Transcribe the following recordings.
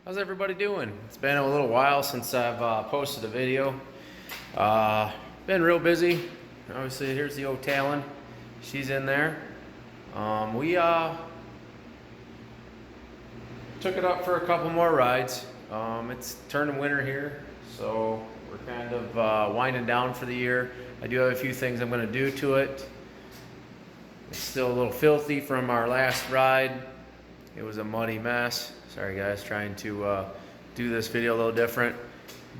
How's everybody doing? It's been a little while since I've posted a video. Been real busy. Obviously, here's the old Talon. She's in there. We took it up for a couple more rides. It's turning winter here, so we're kind of winding down for the year. I do have a few things I'm going to do to it. It's still a little filthy from our last ride. It was a muddy mess. Sorry guys, trying to do this video a little different.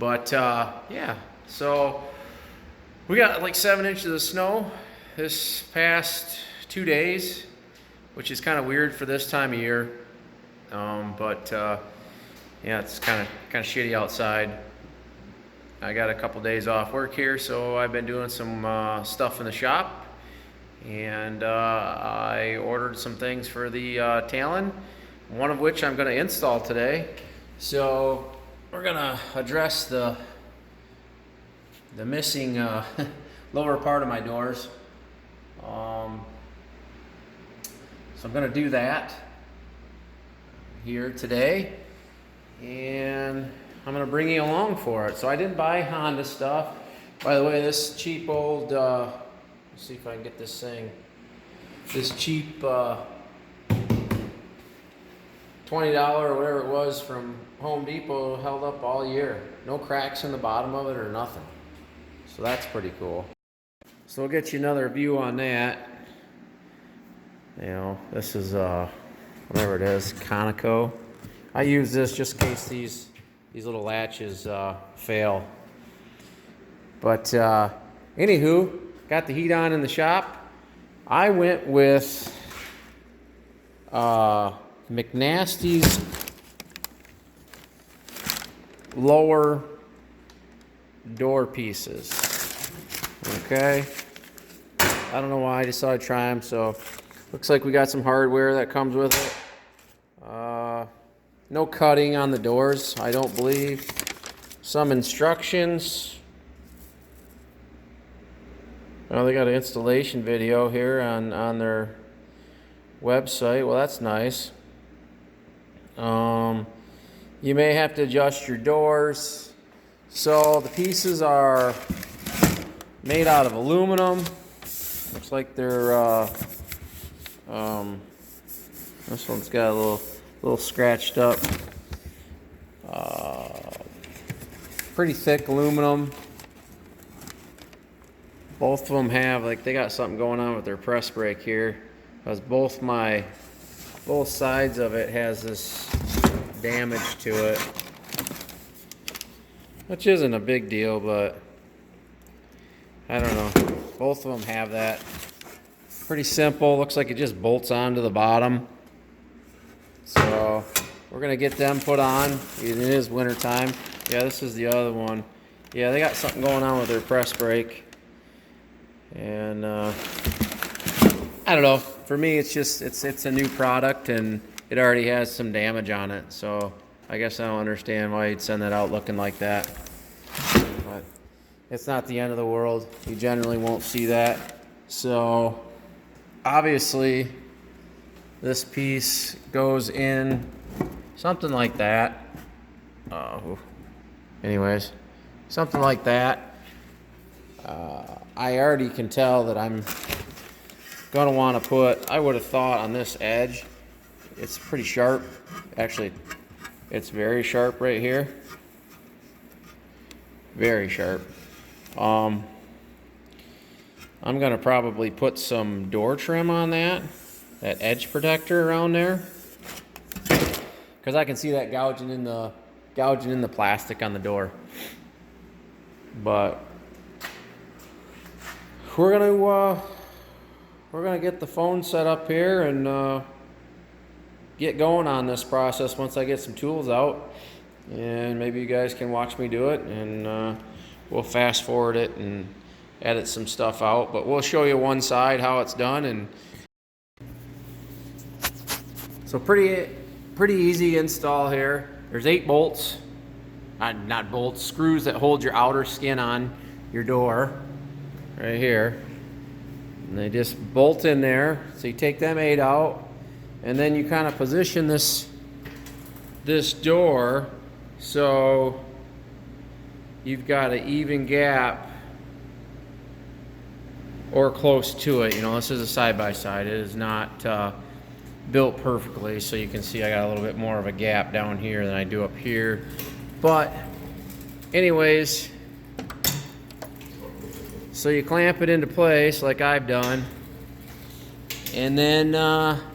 But yeah, so we got like 7 inches of snow this past 2 days, which is kind of weird for this time of year. But yeah, it's kind of shitty outside. I got a couple days off work here, so I've been doing some stuff in the shop. And I ordered some things for the Talon, one of which I'm going to install today. So we're going to address the missing lower part of my doors. So I'm going to do that here today, and I'm going to bring you along for it. So I didn't buy Honda stuff. By the way, this cheap old, let's see if I can get this thing, this cheap $20 or whatever it was from Home Depot held up all year. No cracks in the bottom of it or nothing. So that's pretty cool. So we'll get you another view on that. You know, this is whatever it is, Conoco. I use this just in case these little latches fail. But anywho, got the heat on in the shop. I went with Mcnasty's lower door pieces. Okay, I don't know why I decided to try them. So looks like we got some hardware that comes with it. No cutting on the doors, I don't believe. Some instructions. Oh, they got an installation video here on their website. Well, that's nice. You may have to adjust your doors. So the pieces are made out of aluminum. Looks like they're this one's got a little scratched up. Pretty thick aluminum. Both of them have, like, they got something going on with their press brake here, because both sides of it has this damage to it, which isn't a big deal, but I don't know. Both of them have that. Pretty simple. Looks like it just bolts onto the bottom. So we're gonna get them put on. It is winter time. Yeah, this is the other one. Yeah, they got something going on with their press brake. And I don't know. For me, it's just it's a new product and it already has some damage on it. So I guess I don't understand why you'd send that out looking like that. But it's not the end of the world. You generally won't see that. So obviously, this piece goes in something like that. Anyways, something like that. I already can tell that I'm gonna want to put, I would have thought on this edge, it's pretty sharp. Actually, it's very sharp right here. Very sharp. I'm gonna probably put some door trim on that edge protector around there, because I can see that gouging in the plastic on the door. But we're gonna get the phone set up here and get going on this process once I get some tools out, and maybe you guys can watch me do it, and we'll fast forward it and edit some stuff out. But we'll show you one side how it's done. And so pretty easy install here. There's 8 bolts, not bolts, screws that hold your outer skin on your door right here, and they just bolt in there. So you take them 8 out, and then you kind of position this this door so you've got an even gap or close to it. You know, this is a side-by-side. It is not built perfectly, so you can see I got a little bit more of a gap down here than I do up here. But anyways, so you clamp it into place like I've done, and then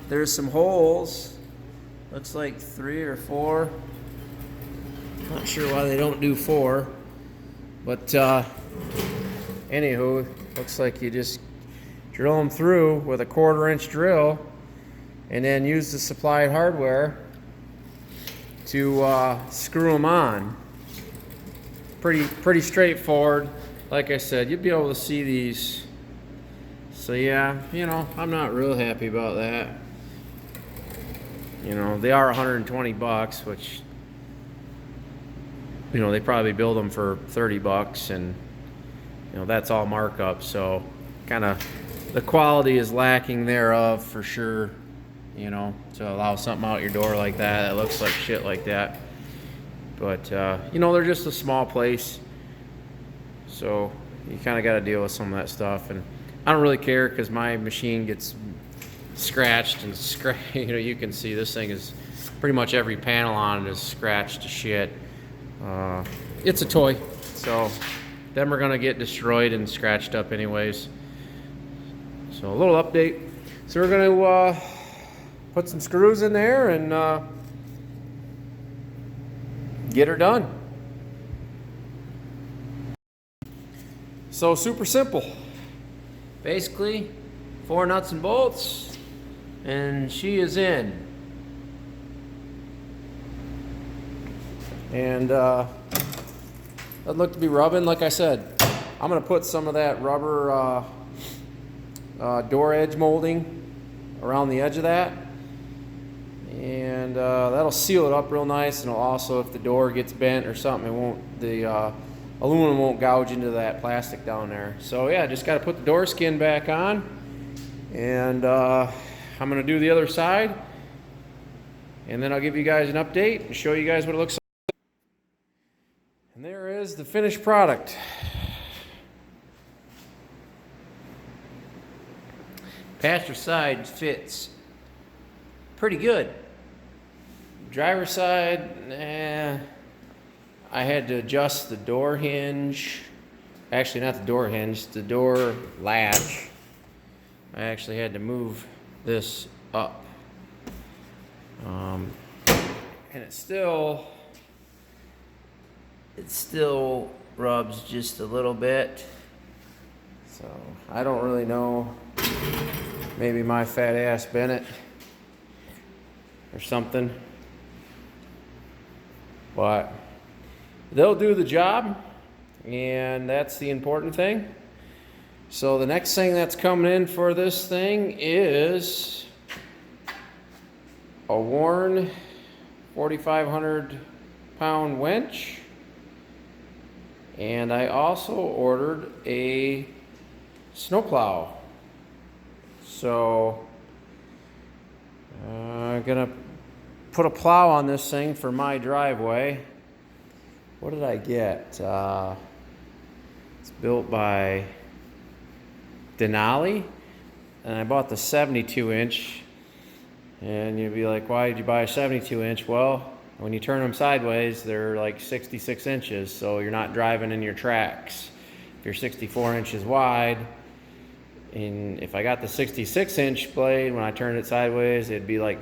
there's some holes. Looks like 3 or 4. Not sure why they don't do 4, but anywho, looks like you just drill them through with a 1/4-inch drill, and then use the supplied hardware to screw them on. Pretty straightforward. Like I said, you'll be able to see these. So yeah, you know, I'm not real happy about that. You know, they are 120 bucks, which, you know, they probably build them for 30 bucks, and you know, that's all markup. So kind of the quality is lacking thereof for sure, you know, to allow something out your door like that looks like shit like that. But you know, they're just a small place, so you kind of got to deal with some of that stuff. And I don't really care because my machine gets scratched and you know, you can see this thing is pretty much every panel on it is scratched to shit. It's a toy, so them are gonna get destroyed and scratched up anyways. So a little update. So we're gonna put some screws in there and get her done. So super simple. Basically 4 nuts and bolts, and she is in. And doesn't look to be rubbing. Like I said, I'm gonna put some of that rubber door edge molding around the edge of that, and that'll seal it up real nice. And it'll also, if the door gets bent or something, it won't, the aluminum won't gouge into that plastic down there. So yeah, just got to put the door skin back on, and I'm gonna do the other side, and then I'll give you guys an update and show you guys what it looks like. And there is the finished product. Passenger side fits pretty good. Driver side, I had to adjust the door hinge. Actually, not the door hinge, the door latch. I actually had to move this up. And it still rubs just a little bit. So I don't really know. Maybe my fat ass bent it or something. But they'll do the job, and that's the important thing. So the next thing that's coming in for this thing is a worn 4,500 pound winch. And I also ordered a snowplow. So I'm gonna put a plow on this thing for my driveway. What did I get? It's built by Denali, and I bought the 72 inch. And you'd be like, why did you buy a 72 inch? Well, when you turn them sideways, they're like 66 inches, so you're not driving in your tracks. If you're 64 inches wide, and if I got the 66 inch blade, when I turned it sideways, it'd be like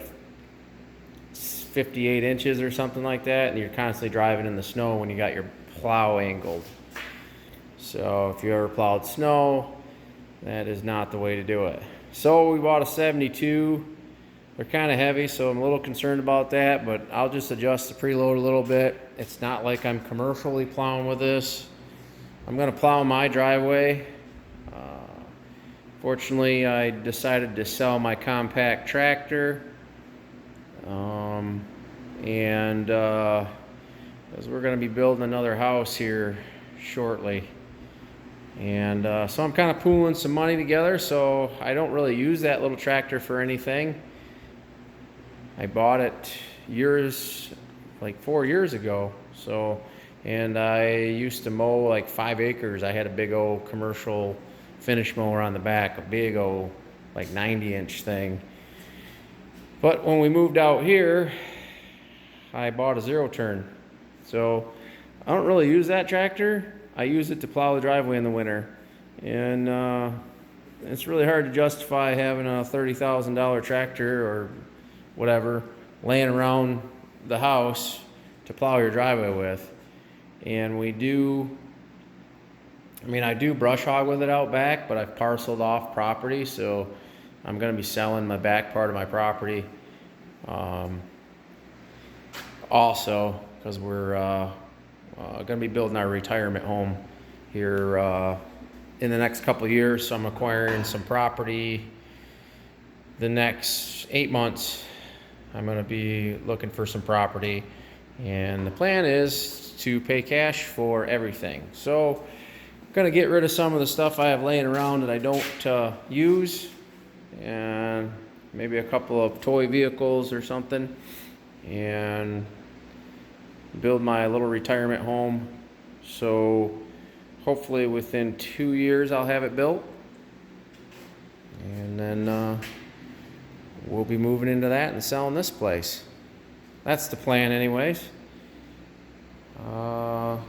58 inches or something like that, and you're constantly driving in the snow when you got your plow angled. So if you ever plowed snow, that is not the way to do it. So we bought a 72. They're kind of heavy, so I'm a little concerned about that, but I'll just adjust the preload a little bit. It's not like I'm commercially plowing with this. I'm gonna plow my driveway. Fortunately, I decided to sell my compact tractor. As we're gonna be building another house here shortly. And so I'm kind of pooling some money together, so I don't really use that little tractor for anything. I bought it years like 4 years ago. So, and I used to mow like 5 acres. I had a big old commercial finish mower on the back, a big old like 90-inch thing. But when we moved out here, I bought a 0-turn. So I don't really use that tractor. I use it to plow the driveway in the winter. And it's really hard to justify having a $30,000 tractor or whatever laying around the house to plow your driveway with. And I do brush hog with it out back, but I've parceled off property, so I'm going to be selling my back part of my property also, because we're going to be building our retirement home here in the next couple of years. So I'm acquiring some property. The next 8 months, I'm going to be looking for some property, and the plan is to pay cash for everything. So I'm going to get rid of some of the stuff I have laying around that I don't use, and maybe a couple of toy vehicles or something, and build my little retirement home. So hopefully within 2 years I'll have it built, and then we'll be moving into that and selling this place. That's the plan anyways.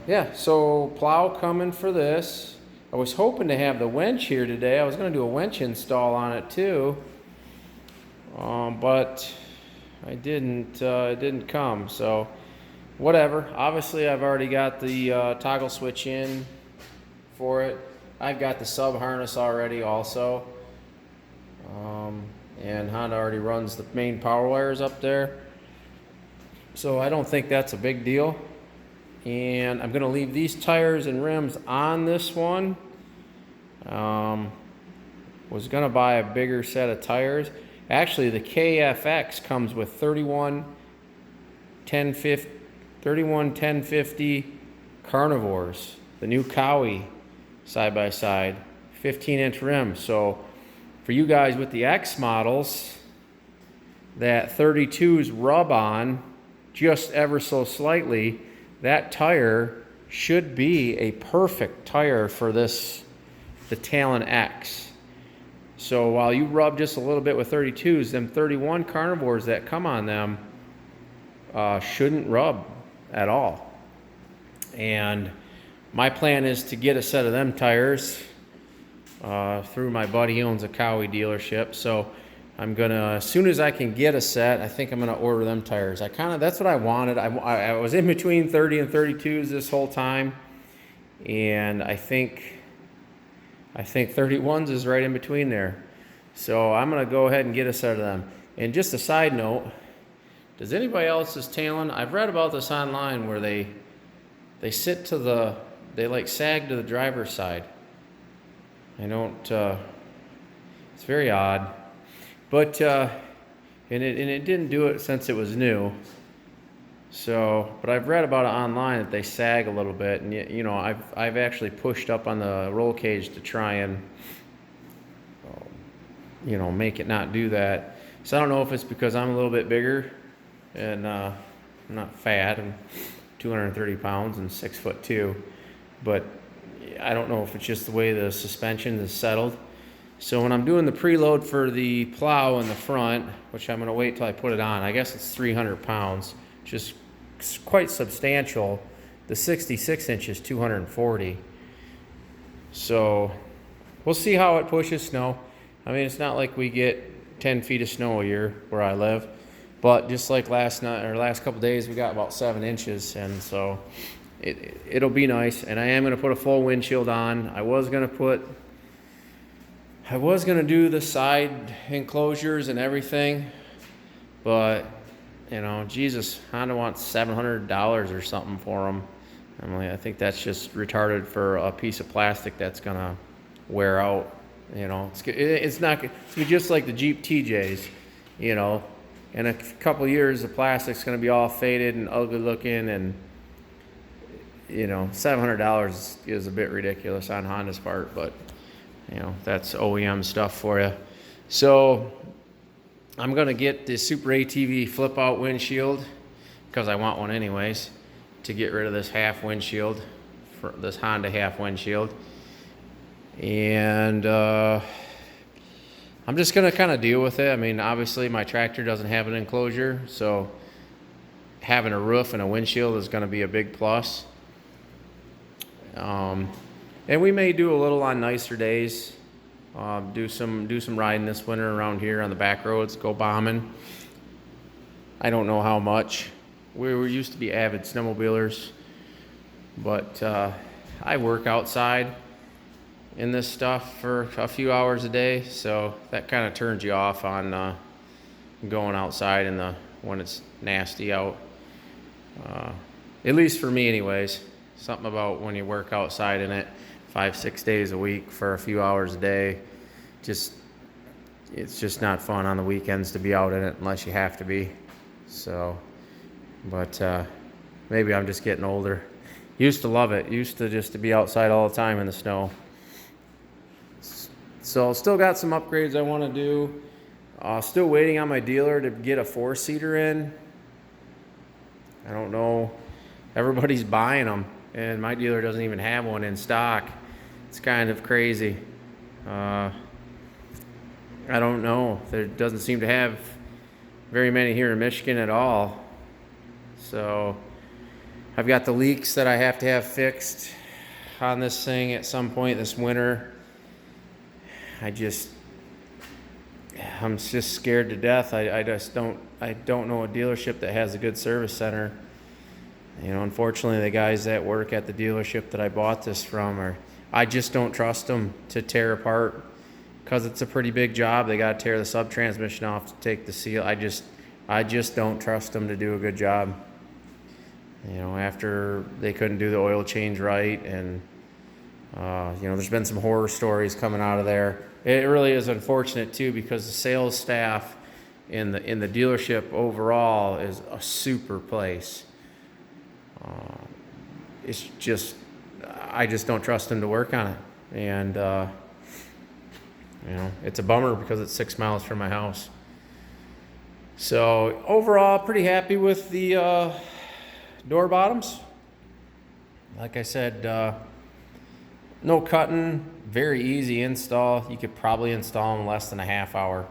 Yeah, so plow coming for this. I was hoping to have the winch here today. I was going to do a winch install on it too, but I didn't. It didn't come, so whatever. Obviously I've already got the toggle switch in for it. I've got the sub harness already also, and Honda already runs the main power wires up there, so I don't think that's a big deal. And I'm going to leave these tires and rims on this one. Was going to buy a bigger set of tires. Actually, the KFX comes with 31 1050 Carnivores, the new Cowie side-by-side, 15-inch rims. So for you guys with the X models that 32s rub on just ever so slightly, that tire should be a perfect tire for this, the Talon X. So while you rub just a little bit with 32s, them 31 Carnivores that come on them shouldn't rub at all. And my plan is to get a set of them tires through my buddy. He owns a Cowie dealership, so I'm gonna, as soon as I can get a set, I think I'm gonna order them tires. That's what I wanted. I was in between 30 and 32s this whole time, and I think 31s is right in between there. So I'm gonna go ahead and get a set of them. And just a side note, does anybody else's Talon? I've read about this online where they sit to the, they like sag to the driver's side. I don't. It's very odd. But and it didn't do it since it was new. So, but I've read about it online that they sag a little bit, and you know, I've actually pushed up on the roll cage to try and make it not do that. So I don't know if it's because I'm a little bit bigger and I'm not fat. I'm 230 pounds and 6'2", but I don't know if it's just the way the suspension is settled. So when I'm doing the preload for the plow in the front, which I'm going to wait till I put it on, I guess it's 300 pounds, which is quite substantial. The 66-inch is 240. So we'll see how it pushes snow. I mean, it's not like we get 10 feet of snow a year where I live, but just like last couple days, we got about 7 inches, and so it'll be nice. And I am going to put a full windshield on. I was going to do the side enclosures and everything, but Jesus, Honda wants $700 or something for them. I think that's just retarded for a piece of plastic that's gonna wear out. It's not. It's gonna be just like the Jeep TJs. In a couple of years, the plastic's gonna be all faded and ugly looking, and $700 is a bit ridiculous on Honda's part, but. That's OEM stuff for you. So I'm going to get the Super ATV flip out windshield, because I want one anyways, to get rid of this half windshield, for this Honda half windshield. And I'm just gonna kind of deal with it. I mean, obviously my tractor doesn't have an enclosure, so having a roof and a windshield is gonna be a big plus. And we may do a little on nicer days. Do some riding this winter around here on the back roads, go bombing. I don't know how much. We used to be avid snowmobilers, but I work outside in this stuff for a few hours a day, so that kind of turns you off on going outside when it's nasty out. At least for me anyways. Something about when you work outside in it 5-6 days a week for a few hours a day, it's just not fun on the weekends to be out in it unless you have to be. So, but maybe I'm just getting older. Used to love it. Used to just to be outside all the time in the snow. So still got some upgrades I want to do. Still waiting on my dealer to get a 4-seater in. I don't know. Everybody's buying them, and my dealer doesn't even have one in stock. It's kind of crazy. I don't know. There doesn't seem to have very many here in Michigan at all. So I've got the leaks that I have to have fixed on this thing at some point this winter. I'm just scared to death. I don't know a dealership that has a good service center. You know, unfortunately, the guys that work at the dealership that I bought this from I just don't trust them to tear apart, because it's a pretty big job. They got to tear the sub-transmission off to take the seal. I just don't trust them to do a good job. You know, after they couldn't do the oil change right, and you know, there's been some horror stories coming out of there. It really is unfortunate too, because the sales staff in the dealership overall is a super place. It's just, I just don't trust them to work on it, and you know, it's a bummer because it's 6 miles from my house. So overall, pretty happy with the door bottoms. Like I said, no cutting, very easy install. You could probably install them in less than a half hour,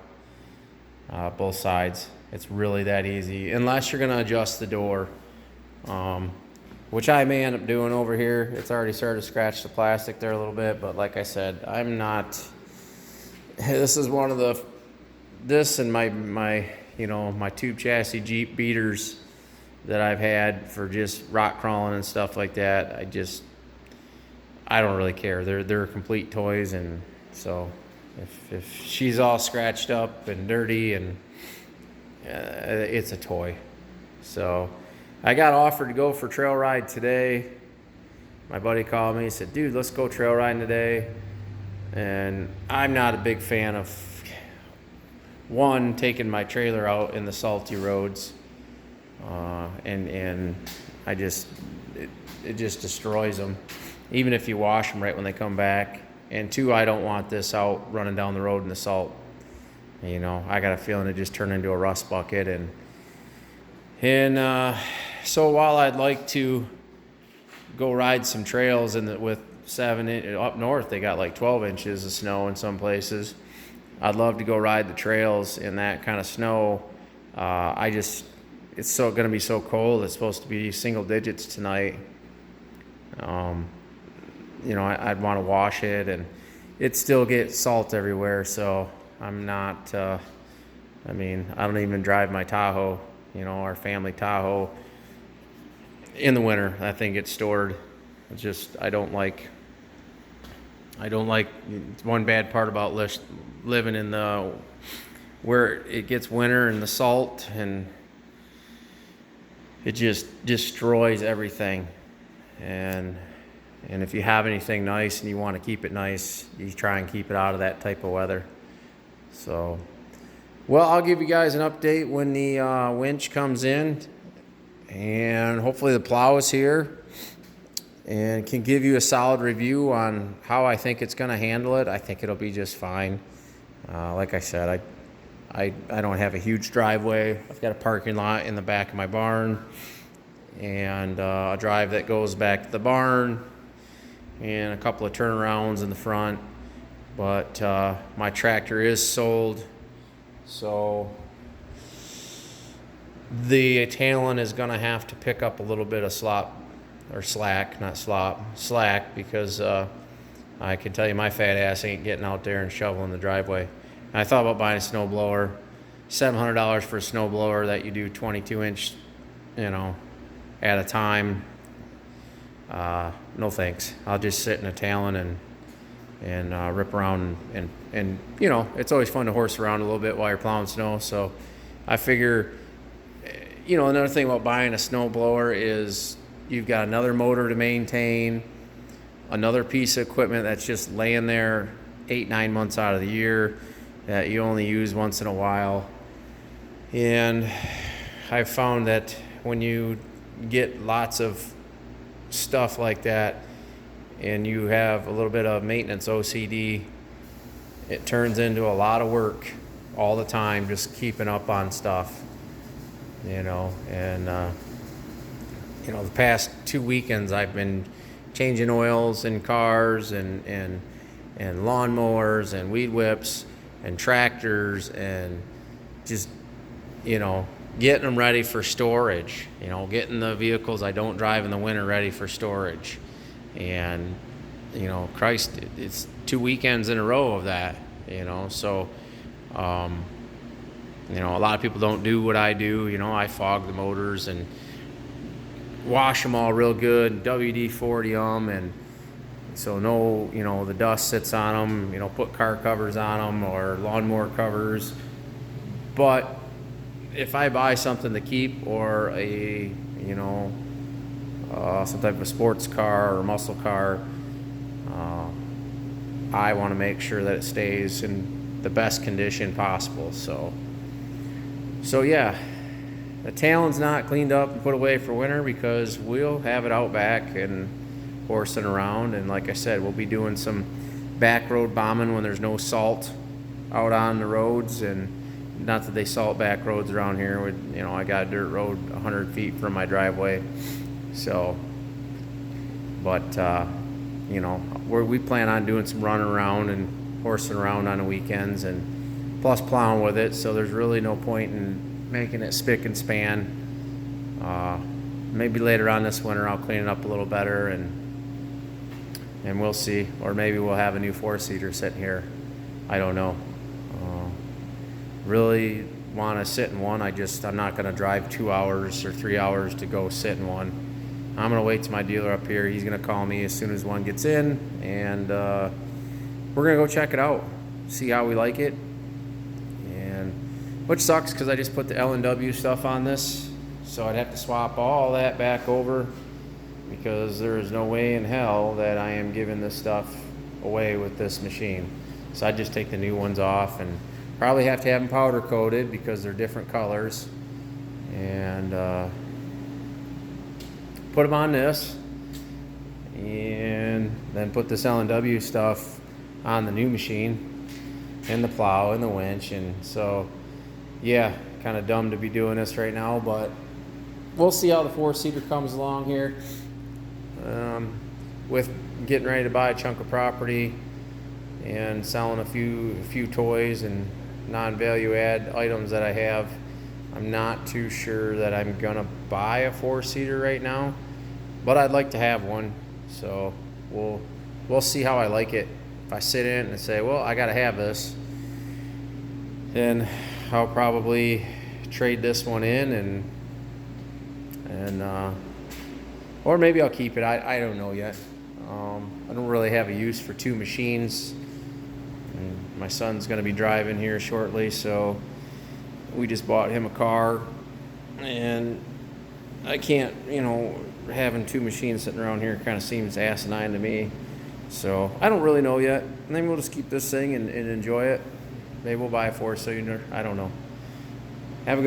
both sides. It's really that easy, unless you're gonna adjust the door, which I may end up doing over here. It's already started to scratch the plastic there a little bit, but like I said, this is one of this and my you know, my tube chassis Jeep beaters that I've had for just rock crawling and stuff like that. I don't really care. They're complete toys, and so if she's all scratched up and dirty, and it's a toy. So I got offered to go for trail ride today. My buddy called me. He said, "Dude, let's go trail riding today." And I'm not a big fan of taking my trailer out in the salty roads, and it just destroys them, even if you wash them right when they come back. And 2, I don't want this out running down the road in the salt. You know, I got a feeling it just turned into a rust bucket. And so while I'd like to go ride some trails with 7 up north, they got like 12 inches of snow in some places. I'd love to go ride the trails in that kind of snow. It's going to be so cold. It's supposed to be single digits tonight. You know, I'd want to wash it, and it still gets salt everywhere. So I'm not, I don't even drive my Tahoe, you know, our family Tahoe in the winter. That thing gets stored. It's just, I don't like, it's one bad part about living in where it gets winter and the salt, and it just destroys everything. And if you have anything nice and you want to keep it nice, you try and keep it out of that type of weather. So, well, I'll give you guys an update when the winch comes in, and hopefully the plow is here and can give you a solid review on how I think it's going to handle it. I think it'll be just fine. Like I said, I don't have a huge driveway. I've got a parking lot in the back of my barn, and a drive that goes back to the barn, and a couple of turnarounds in the front. But my tractor is sold, so the Talon is going to have to pick up a little bit of slack, because I can tell you my fat ass ain't getting out there and shoveling the driveway. And I thought about buying a snow blower, $700 for a snow blower that you do 22-inch, at a time. No thanks. I'll just sit in a Talon and rip around, and it's always fun to horse around a little bit while you're plowing snow. So I figure, another thing about buying a snow blower is you've got another motor to maintain, another piece of equipment that's just laying there 8-9 months out of the year that you only use once in a while. And I've found that when you get lots of stuff like that and you have a little bit of maintenance OCD, it turns into a lot of work all the time just keeping up on stuff, and the past 2 weekends I've been changing oils in cars and lawnmowers and weed whips and tractors, and just getting them ready for storage, getting the vehicles I don't drive in the winter ready for storage. And Christ, it's 2 weekends in a row of that, so a lot of people don't do what I do. I fog the motors and wash them all real good, WD-40 them, and so the dust sits on them, put car covers on them or lawnmower covers. But if I buy something to keep, or a some type of sports car or muscle car, I want to make sure that it stays in the best condition possible. So yeah, the Talon's not cleaned up and put away for winter because we'll have it out back and horsing around. And like I said, we'll be doing some back road bombing when there's no salt out on the roads. And not that they salt back roads around here. I got a dirt road 100 feet from my driveway. So, but we plan on doing some running around and horsing around on the weekends, and plus plowing with it. So there's really no point in making it spick and span. Maybe later on this winter I'll clean it up a little better, and we'll see. Or maybe we'll have a new 4-seater sitting here. I don't know. Really want to sit in one. I'm not going to drive 2 hours or 3 hours to go sit in one. I'm going to wait till my dealer up here. He's going to call me as soon as one gets in, and we're going to go check it out, see how we like it. And which sucks because I just put the L&W stuff on this, so I'd have to swap all that back over, because there is no way in hell that I am giving this stuff away with this machine. So I'd just take the new ones off, and probably have to have them powder coated because they're different colors, and put them on this, and then put this L&W stuff on the new machine, and the plow and the winch. And so yeah, kind of dumb to be doing this right now, but we'll see how the 4-seater comes along here. With getting ready to buy a chunk of property and selling a few toys and non-value add items that I have, I'm not too sure that I'm gonna buy a 4-seater right now, but I'd like to have one. So we'll see how I like it. If I sit in and say, well, I gotta have this, then I'll probably trade this one in, and or maybe I'll keep it. I don't know yet. I don't really have a use for 2 machines. And my son's going to be driving here shortly, so we just bought him a car, and I can't, having 2 machines sitting around here kind of seems asinine to me. So I don't really know yet. Maybe we'll just keep this thing and enjoy it. Maybe we'll buy a 4-cylinder. I don't know. Have a good one.